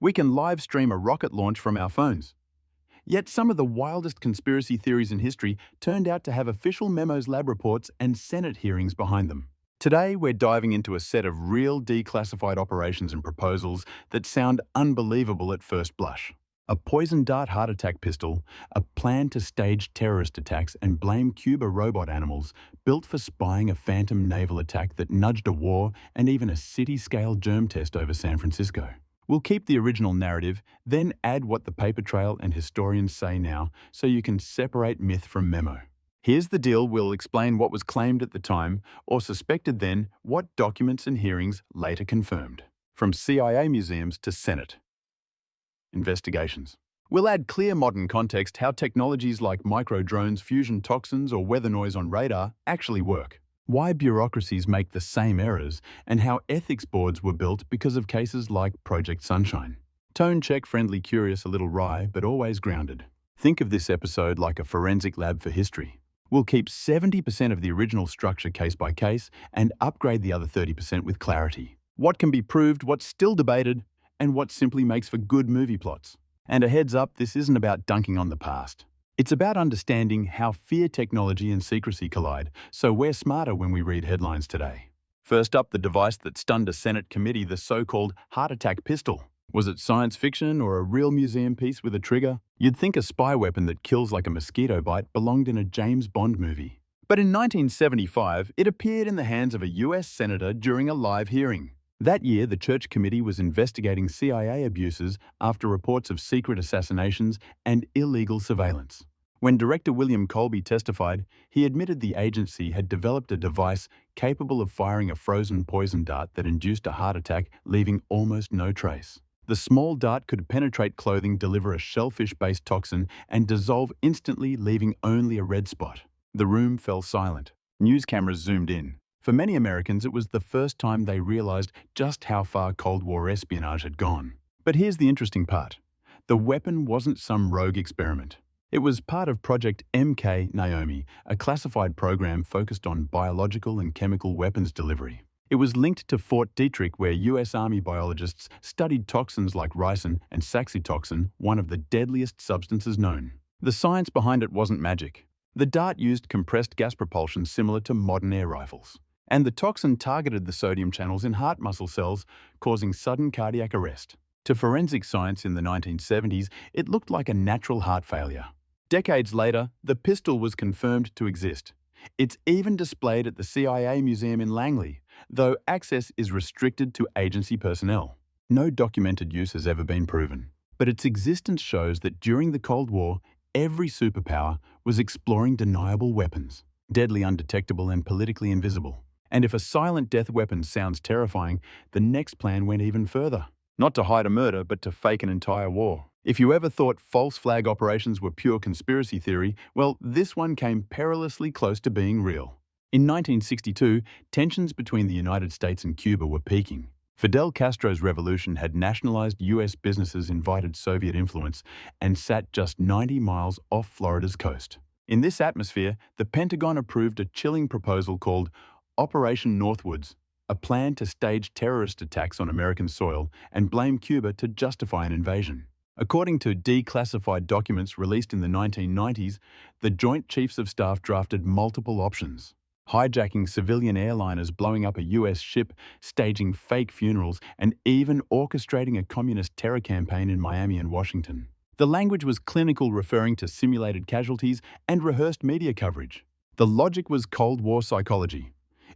We can live stream a rocket launch from our phones. Yet some of the wildest conspiracy theories in history turned out to have official memos, lab reports, and Senate hearings behind them. Today, we're diving into a set of real declassified operations and proposals that sound unbelievable at first blush. A poison dart heart attack pistol, a plan to stage terrorist attacks and blame Cuba robot animals, built for spying a phantom naval attack that nudged a war, and even a city-scale germ test over San Francisco. We'll keep the original narrative, then add what the paper trail and historians say now, so you can separate myth from memo. Here's the deal: we'll explain what was claimed at the time, or suspected then, what documents and hearings later confirmed. From CIA museums to Senate investigations. We'll add clear modern context: how technologies like micro-drones, fusion toxins, or weather noise on radar actually work. Why bureaucracies make the same errors, and how ethics boards were built because of cases like Project Sunshine. Tone check, friendly, curious, a little wry, but always grounded. Think of this episode like a forensic lab for history. We'll keep 70% of the original structure case by case and upgrade the other 30% with clarity. What can be proved, what's still debated, and what simply makes for good movie plots. And a heads up, this isn't about dunking on the past. It's about understanding how fear, technology, and secrecy collide, so we're smarter when we read headlines today. First up, the device that stunned a Senate committee, the so-called heart attack pistol. Was it science fiction or a real museum piece with a trigger? You'd think a spy weapon that kills like a mosquito bite belonged in a James Bond movie. But in 1975, it appeared in the hands of a US senator during a live hearing. That year, the Church Committee was investigating CIA abuses after reports of secret assassinations and illegal surveillance. When Director William Colby testified, he admitted the agency had developed a device capable of firing a frozen poison dart that induced a heart attack, leaving almost no trace. The small dart could penetrate clothing, deliver a shellfish-based toxin, and dissolve instantly, leaving only a red spot. The room fell silent. News cameras zoomed in. For many Americans, it was the first time they realized just how far Cold War espionage had gone. But here's the interesting part. The weapon wasn't some rogue experiment. It was part of Project MK Naomi, a classified program focused on biological and chemical weapons delivery. It was linked to Fort Detrick, where US Army biologists studied toxins like ricin and saxitoxin, one of the deadliest substances known. The science behind it wasn't magic. The dart used compressed gas propulsion similar to modern air rifles. And the toxin targeted the sodium channels in heart muscle cells, causing sudden cardiac arrest. To forensic science in the 1970s, it looked like a natural heart failure. Decades later, the pistol was confirmed to exist. It's even displayed at the CIA Museum in Langley, though access is restricted to agency personnel. No documented use has ever been proven. But its existence shows that during the Cold War, every superpower was exploring deniable weapons, deadly, undetectable, and politically invisible. And if a silent death weapon sounds terrifying, the next plan went even further. Not to hide a murder, but to fake an entire war. If you ever thought false flag operations were pure conspiracy theory, well, this one came perilously close to being real. In 1962, tensions between the United States and Cuba were peaking. Fidel Castro's revolution had nationalized US businesses, invited Soviet influence, and sat just 90 miles off Florida's coast. In this atmosphere, the Pentagon approved a chilling proposal called Operation Northwoods, a plan to stage terrorist attacks on American soil and blame Cuba to justify an invasion. According to declassified documents released in the 1990s, the Joint Chiefs of Staff drafted multiple options: hijacking civilian airliners, blowing up a US ship, staging fake funerals, and even orchestrating a communist terror campaign in Miami and Washington. The language was clinical, referring to simulated casualties and rehearsed media coverage. The logic was Cold War psychology.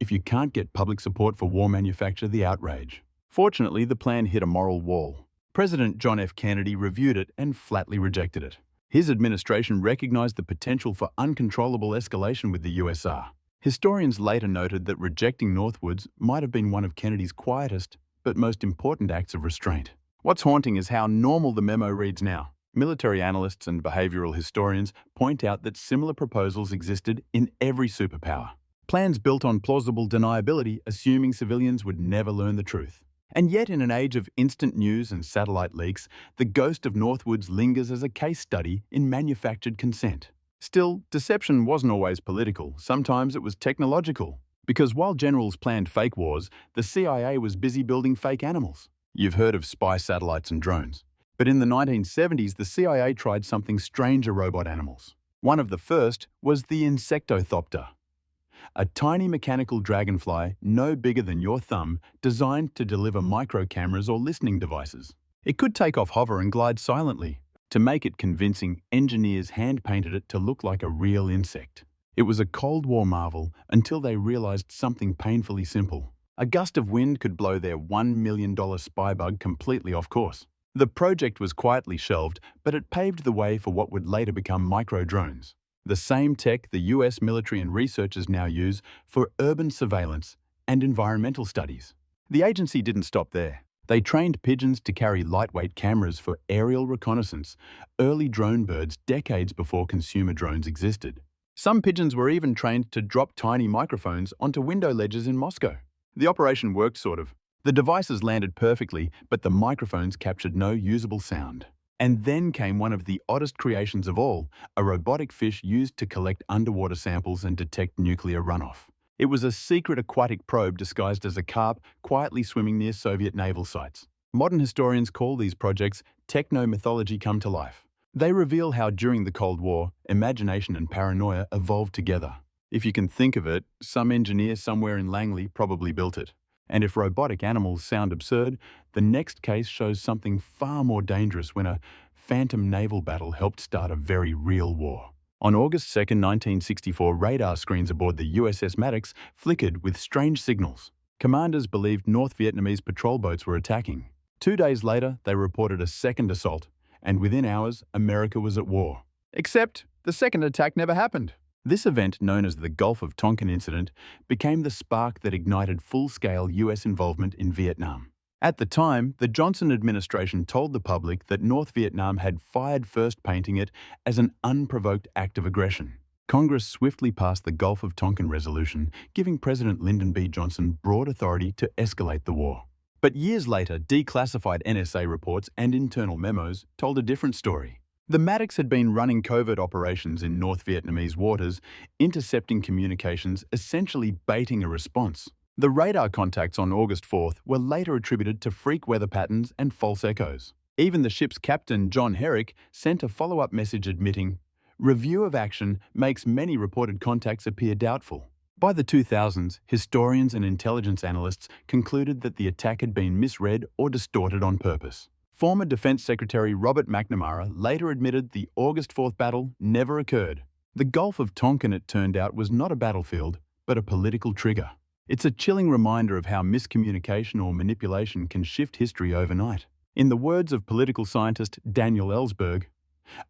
If you can't get public support for war, manufacture the outrage. Fortunately, the plan hit a moral wall. President John F. Kennedy reviewed it and flatly rejected it. His administration recognized the potential for uncontrollable escalation with the USSR. Historians later noted that rejecting Northwoods might have been one of Kennedy's quietest but most important acts of restraint. What's haunting is how normal the memo reads now. Military analysts and behavioral historians point out that similar proposals existed in every superpower. Plans built on plausible deniability, assuming civilians would never learn the truth. And yet, in an age of instant news and satellite leaks, the ghost of Northwoods lingers as a case study in manufactured consent. Still, deception wasn't always political. Sometimes it was technological. Because while generals planned fake wars, the CIA was busy building fake animals. You've heard of spy satellites and drones. But in the 1970s, the CIA tried something stranger robot animals. One of the first was the Insectothopter, a tiny mechanical dragonfly no bigger than your thumb designed to deliver micro cameras or listening devices. It could take off, hover, and glide silently. To make it convincing, engineers hand-painted it to look like a real insect. It was a Cold War marvel until they realized something painfully simple. A gust of wind could blow their $1 million spy bug completely off course. The project was quietly shelved, but it paved the way for what would later become micro-drones. The same tech the US military and researchers now use for urban surveillance and environmental studies. The agency didn't stop there. They trained pigeons to carry lightweight cameras for aerial reconnaissance, early drone birds decades before consumer drones existed. Some pigeons were even trained to drop tiny microphones onto window ledges in Moscow. The operation worked sort of. The devices landed perfectly, but the microphones captured no usable sound. And then came one of the oddest creations of all, a robotic fish used to collect underwater samples and detect nuclear runoff. It was a secret aquatic probe disguised as a carp quietly swimming near Soviet naval sites. Modern historians call these projects techno-mythology come to life. They reveal how during the Cold War, imagination and paranoia evolved together. If you can think of it, some engineer somewhere in Langley probably built it. And if robotic animals sound absurd, the next case shows something far more dangerous when a phantom naval battle helped start a very real war. On August 2, 1964, radar screens aboard the USS Maddox flickered with strange signals. Commanders believed North Vietnamese patrol boats were attacking. 2 days later, they reported a second assault, and within hours, America was at war. Except the second attack never happened. This event, known as the Gulf of Tonkin incident, became the spark that ignited full-scale US involvement in Vietnam. At the time, the Johnson administration told the public that North Vietnam had fired first, painting it as an unprovoked act of aggression. Congress swiftly passed the Gulf of Tonkin resolution, giving President Lyndon B. Johnson broad authority to escalate the war. But years later, declassified NSA reports and internal memos told a different story. The Maddox had been running covert operations in North Vietnamese waters, intercepting communications, essentially baiting a response. The radar contacts on August 4th were later attributed to freak weather patterns and false echoes. Even the ship's captain, John Herrick, sent a follow-up message admitting, "Review of action makes many reported contacts appear doubtful." By the 2000s, historians and intelligence analysts concluded that the attack had been misread or distorted on purpose. Former Defense Secretary Robert McNamara later admitted the August 4th battle never occurred. The Gulf of Tonkin, it turned out, was not a battlefield, but a political trigger. It's a chilling reminder of how miscommunication or manipulation can shift history overnight. In the words of political scientist Daniel Ellsberg,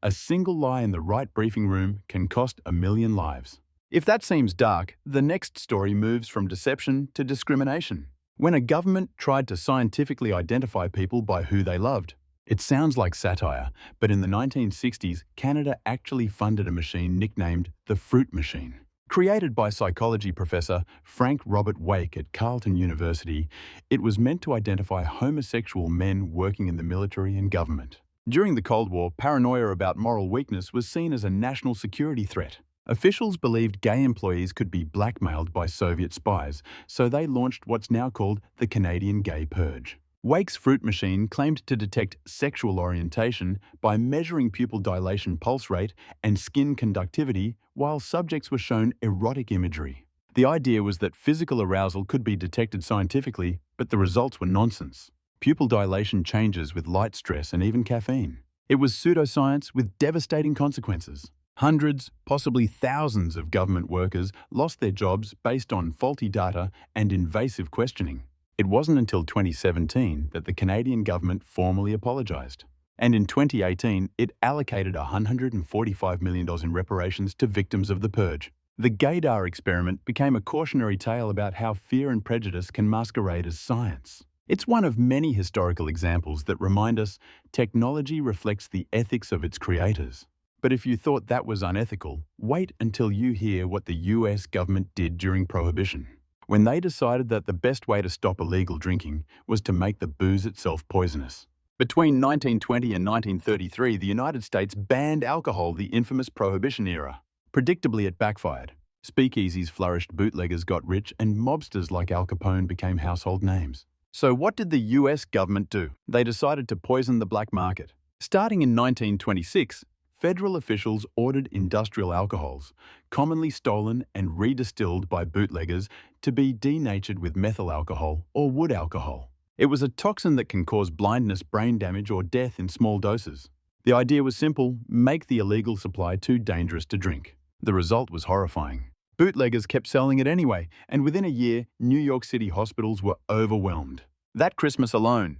"A single lie in the right briefing room can cost 1,000,000 lives." If that seems dark, the next story moves from deception to discrimination. When a government tried to scientifically identify people by who they loved. It sounds like satire, but in the 1960s, Canada actually funded a machine nicknamed the Fruit Machine. Created by psychology professor Frank Robert Wake at Carleton University, it was meant to identify homosexual men working in the military and government. During the Cold War, paranoia about moral weakness was seen as a national security threat. Officials believed gay employees could be blackmailed by Soviet spies, so they launched what's now called the Canadian Gay Purge. Wake's Fruit Machine claimed to detect sexual orientation by measuring pupil dilation pulse rate and skin conductivity while subjects were shown erotic imagery. The idea was that physical arousal could be detected scientifically, but the results were nonsense. Pupil dilation changes with light stress and even caffeine. It was pseudoscience with devastating consequences. Hundreds, possibly thousands of government workers lost their jobs based on faulty data and invasive questioning. It wasn't until 2017 that the Canadian government formally apologised. And in 2018, it allocated $145 million in reparations to victims of the Purge. The gaydar experiment became a cautionary tale about how fear and prejudice can masquerade as science. It's one of many historical examples that remind us technology reflects the ethics of its creators. But if you thought that was unethical, wait until you hear what the US government did during Prohibition, when they decided that the best way to stop illegal drinking was to make the booze itself poisonous. Between 1920 and 1933, the United States banned alcohol, the infamous Prohibition era. Predictably, it backfired. Speakeasies flourished, bootleggers got rich, and mobsters like Al Capone became household names. So what did the US government do? They decided to poison the black market. Starting in 1926, federal officials ordered industrial alcohols, commonly stolen and redistilled by bootleggers, to be denatured with methyl alcohol or wood alcohol. It was a toxin that can cause blindness, brain damage, or death in small doses. The idea was simple: make the illegal supply too dangerous to drink. The result was horrifying. Bootleggers kept selling it anyway, and within a year, New York City hospitals were overwhelmed. That Christmas alone,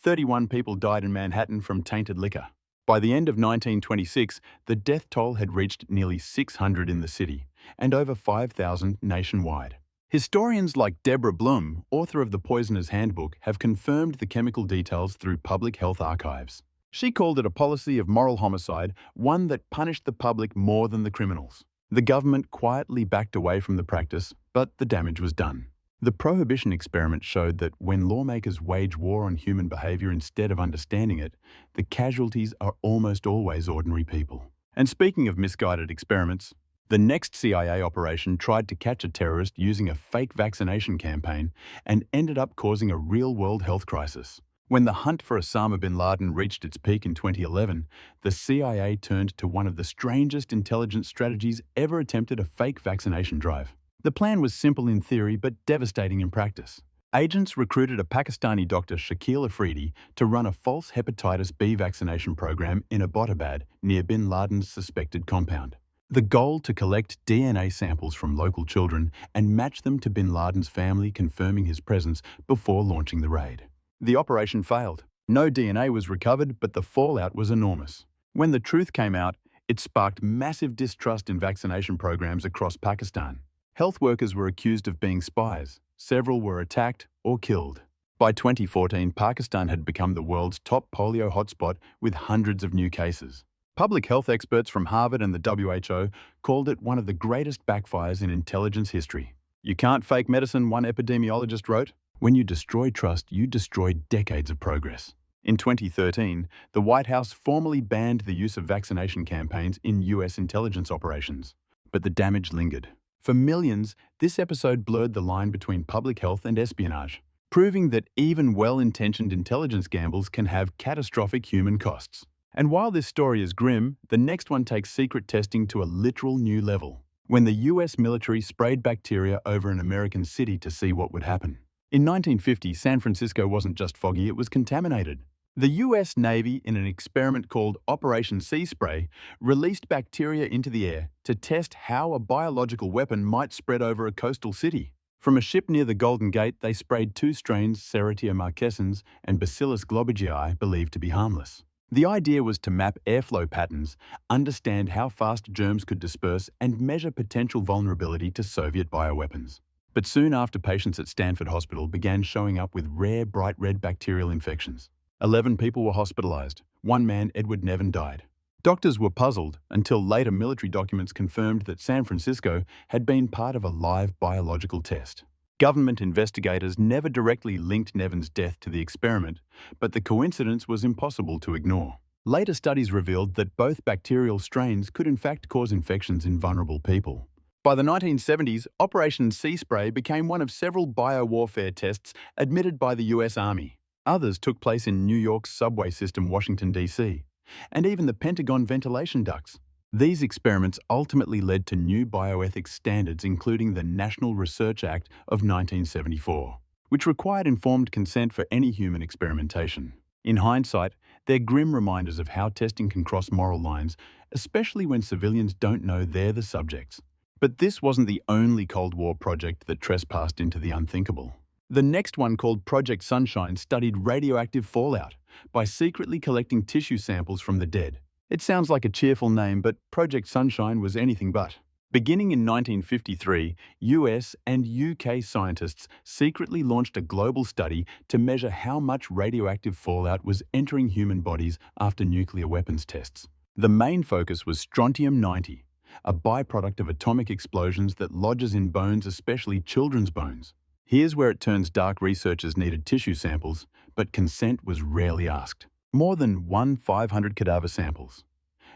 31 people died in Manhattan from tainted liquor. By the end of 1926, the death toll had reached nearly 600 in the city and over 5,000 nationwide. Historians like Deborah Blum, author of The Poisoner's Handbook, have confirmed the chemical details through public health archives. She called it a policy of moral homicide, one that punished the public more than the criminals. The government quietly backed away from the practice, but the damage was done. The Prohibition experiment showed that when lawmakers wage war on human behavior instead of understanding it, the casualties are almost always ordinary people. And speaking of misguided experiments, the next CIA operation tried to catch a terrorist using a fake vaccination campaign and ended up causing a real-world health crisis. When the hunt for Osama bin Laden reached its peak in 2011, the CIA turned to one of the strangest intelligence strategies ever attempted: a fake vaccination drive. The plan was simple in theory but devastating in practice. Agents recruited a Pakistani doctor, Shakil Afridi, to run a false hepatitis B vaccination program in Abbottabad, near bin Laden's suspected compound. The goal: to collect DNA samples from local children and match them to bin Laden's family, confirming his presence before launching the raid. The operation failed. No DNA was recovered, but the fallout was enormous. When the truth came out, it sparked massive distrust in vaccination programs across Pakistan. Health workers were accused of being spies. Several were attacked or killed. By 2014, Pakistan had become the world's top polio hotspot with hundreds of new cases. Public health experts from Harvard and the WHO called it one of the greatest backfires in intelligence history. "You can't fake medicine," one epidemiologist wrote. "When you destroy trust, you destroy decades of progress." In 2013, the White House formally banned the use of vaccination campaigns in US intelligence operations. But the damage lingered. For millions, this episode blurred the line between public health and espionage, proving that even well-intentioned intelligence gambles can have catastrophic human costs. And while this story is grim, the next one takes secret testing to a literal new level, when the US military sprayed bacteria over an American city to see what would happen. In 1950, San Francisco wasn't just foggy, it was contaminated. The US Navy, in an experiment called Operation Sea Spray, released bacteria into the air to test how a biological weapon might spread over a coastal city. From a ship near the Golden Gate, they sprayed two strains, Serratia marquescens and Bacillus globigii, believed to be harmless. The idea was to map airflow patterns, understand how fast germs could disperse, and measure potential vulnerability to Soviet bioweapons. But soon after, patients at Stanford Hospital began showing up with rare, bright red bacterial infections. 11 people were hospitalized. One man, Edward Nevin, died. Doctors were puzzled until later military documents confirmed that San Francisco had been part of a live biological test. Government investigators never directly linked Nevin's death to the experiment, but the coincidence was impossible to ignore. Later studies revealed that both bacterial strains could in fact cause infections in vulnerable people. By the 1970s, Operation Sea Spray became one of several biowarfare tests admitted by the US Army. Others took place in New York's subway system, Washington, D.C., and even the Pentagon ventilation ducts. These experiments ultimately led to new bioethics standards, including the National Research Act of 1974, which required informed consent for any human experimentation. In hindsight, they're grim reminders of how testing can cross moral lines, especially when civilians don't know they're the subjects. But this wasn't the only Cold War project that trespassed into the unthinkable. The next one, called Project Sunshine, studied radioactive fallout by secretly collecting tissue samples from the dead. It sounds like a cheerful name, but Project Sunshine was anything but. Beginning in 1953, US and UK scientists secretly launched a global study to measure how much radioactive fallout was entering human bodies after nuclear weapons tests. The main focus was strontium-90, a byproduct of atomic explosions that lodges in bones, especially children's bones. Here's where it turns dark: researchers needed tissue samples, but consent was rarely asked. More than 500 cadaver samples,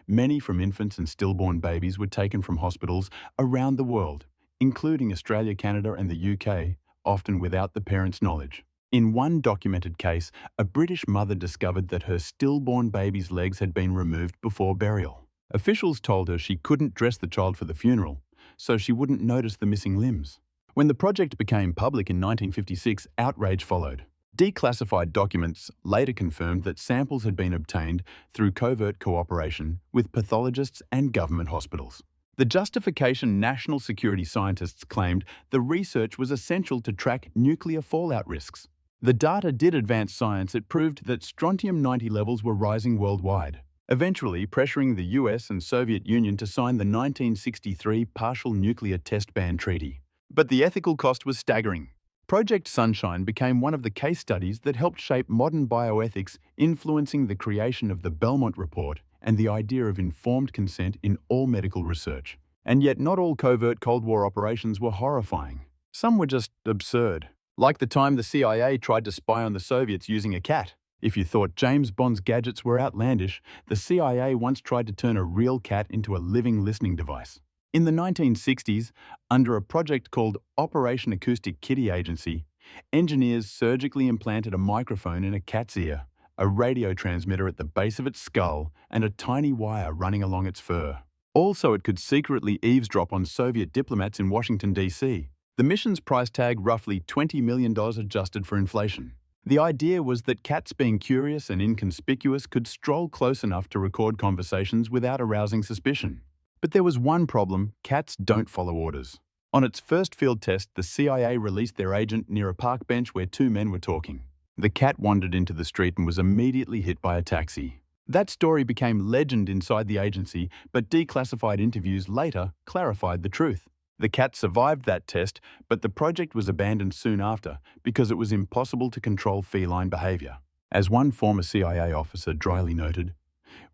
many from infants and stillborn babies, were taken from hospitals around the world, including Australia, Canada, and the UK, often without the parents' knowledge. In one documented case, a British mother discovered that her stillborn baby's legs had been removed before burial. Officials told her she couldn't dress the child for the funeral, so she wouldn't notice the missing limbs. When the project became public in 1956, outrage followed. Declassified documents later confirmed that samples had been obtained through covert cooperation with pathologists and government hospitals. The justification national security scientists claimed the research was essential to track nuclear fallout risks. The data did advance science. It proved that strontium-90 levels were rising worldwide, eventually pressuring the US and Soviet Union to sign the 1963 Partial Nuclear Test Ban Treaty. But the ethical cost was staggering. Project Sunshine became one of the case studies that helped shape modern bioethics, influencing the creation of the Belmont Report and the idea of informed consent in all medical research. And yet not all covert Cold War operations were horrifying. Some were just absurd. Like the time the CIA tried to spy on the Soviets using a cat. If you thought James Bond's gadgets were outlandish, the CIA once tried to turn a real cat into a living listening device. In the 1960s, under a project called Operation Acoustic Kitty Agency, engineers surgically implanted a microphone in a cat's ear, a radio transmitter at the base of its skull, and a tiny wire running along its fur. Also, it could secretly eavesdrop on Soviet diplomats in Washington, D.C. The mission's price tag, roughly $20 million adjusted for inflation. The idea was that cats, being curious and inconspicuous, could stroll close enough to record conversations without arousing suspicion. But there was one problem: cats don't follow orders. On its first field test, the CIA released their agent near a park bench where two men were talking. The cat wandered into the street and was immediately hit by a taxi. That story became legend inside the agency, but declassified interviews later clarified the truth. The cat survived that test, but the project was abandoned soon after because it was impossible to control feline behavior. As one former CIA officer dryly noted,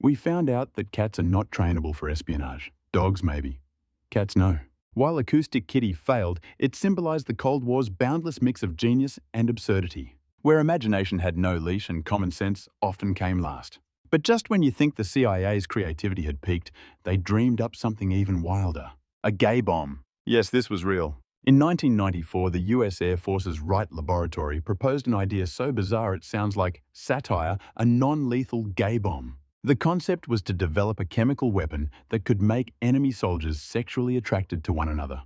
"We found out that cats are not trainable for espionage. Dogs, maybe. Cats, no." While Acoustic Kitty failed, it symbolized the Cold War's boundless mix of genius and absurdity, where imagination had no leash and common sense often came last. But just when you think the CIA's creativity had peaked, they dreamed up something even wilder: a gay bomb. Yes, this was real. In 1994, the US Air Force's Wright Laboratory proposed an idea so bizarre it sounds like satire: a non-lethal gay bomb. The concept was to develop a chemical weapon that could make enemy soldiers sexually attracted to one another,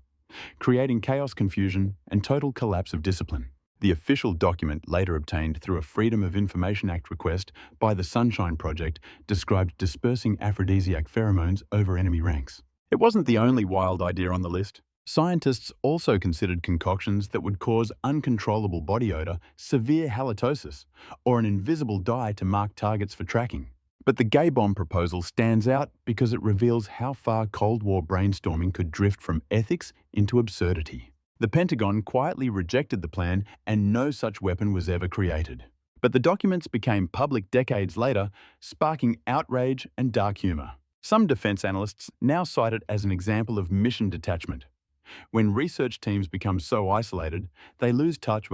creating chaos, confusion, and total collapse of discipline. The official document, later obtained through a Freedom of Information Act request by the Sunshine Project, described dispersing aphrodisiac pheromones over enemy ranks. It wasn't the only wild idea on the list. Scientists also considered concoctions that would cause uncontrollable body odor, severe halitosis, or an invisible dye to mark targets for tracking. But the gay bomb proposal stands out because it reveals how far Cold War brainstorming could drift from ethics into absurdity. The Pentagon quietly rejected the plan, and no such weapon was ever created. But the documents became public decades later, sparking outrage and dark humor. Some defense analysts now cite it as an example of mission detachment. When research teams become so isolated, they lose touch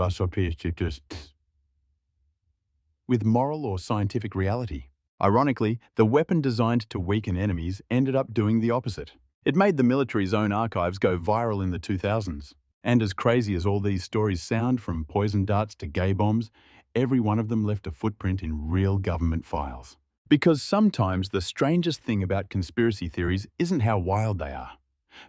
with moral or scientific reality. Ironically, the weapon designed to weaken enemies ended up doing the opposite. It made the military's own archives go viral in the 2000s. And as crazy as all these stories sound, from poison darts to gay bombs, every one of them left a footprint in real government files. Because sometimes the strangest thing about conspiracy theories isn't how wild they are,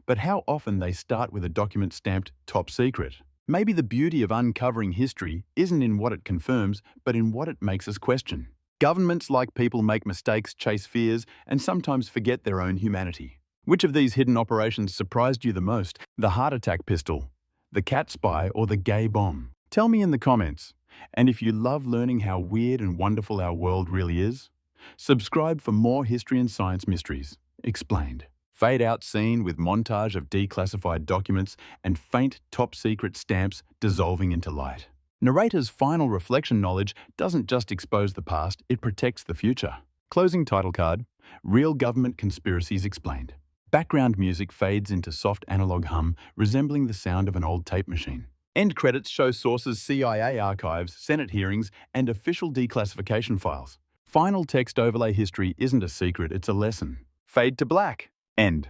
but how often they start with a document stamped top secret. Maybe the beauty of uncovering history isn't in what it confirms, but in what it makes us question. Governments, like people, make mistakes, chase fears, and sometimes forget their own humanity. Which of these hidden operations surprised you the most? The heart attack pistol, the cat spy, or the gay bomb? Tell me in the comments. And if you love learning how weird and wonderful our world really is, subscribe for more history and science mysteries explained. Fade out scene with montage of declassified documents and faint top-secret stamps dissolving into light. Narrator's final reflection knowledge doesn't just expose the past, it protects the future. Closing title card: Real Government Conspiracies Explained. Background music fades into soft analog hum, resembling the sound of an old tape machine. End credits show sources: CIA archives, Senate hearings, and official declassification files. Final text overlay: history isn't a secret, it's a lesson. Fade to black. End.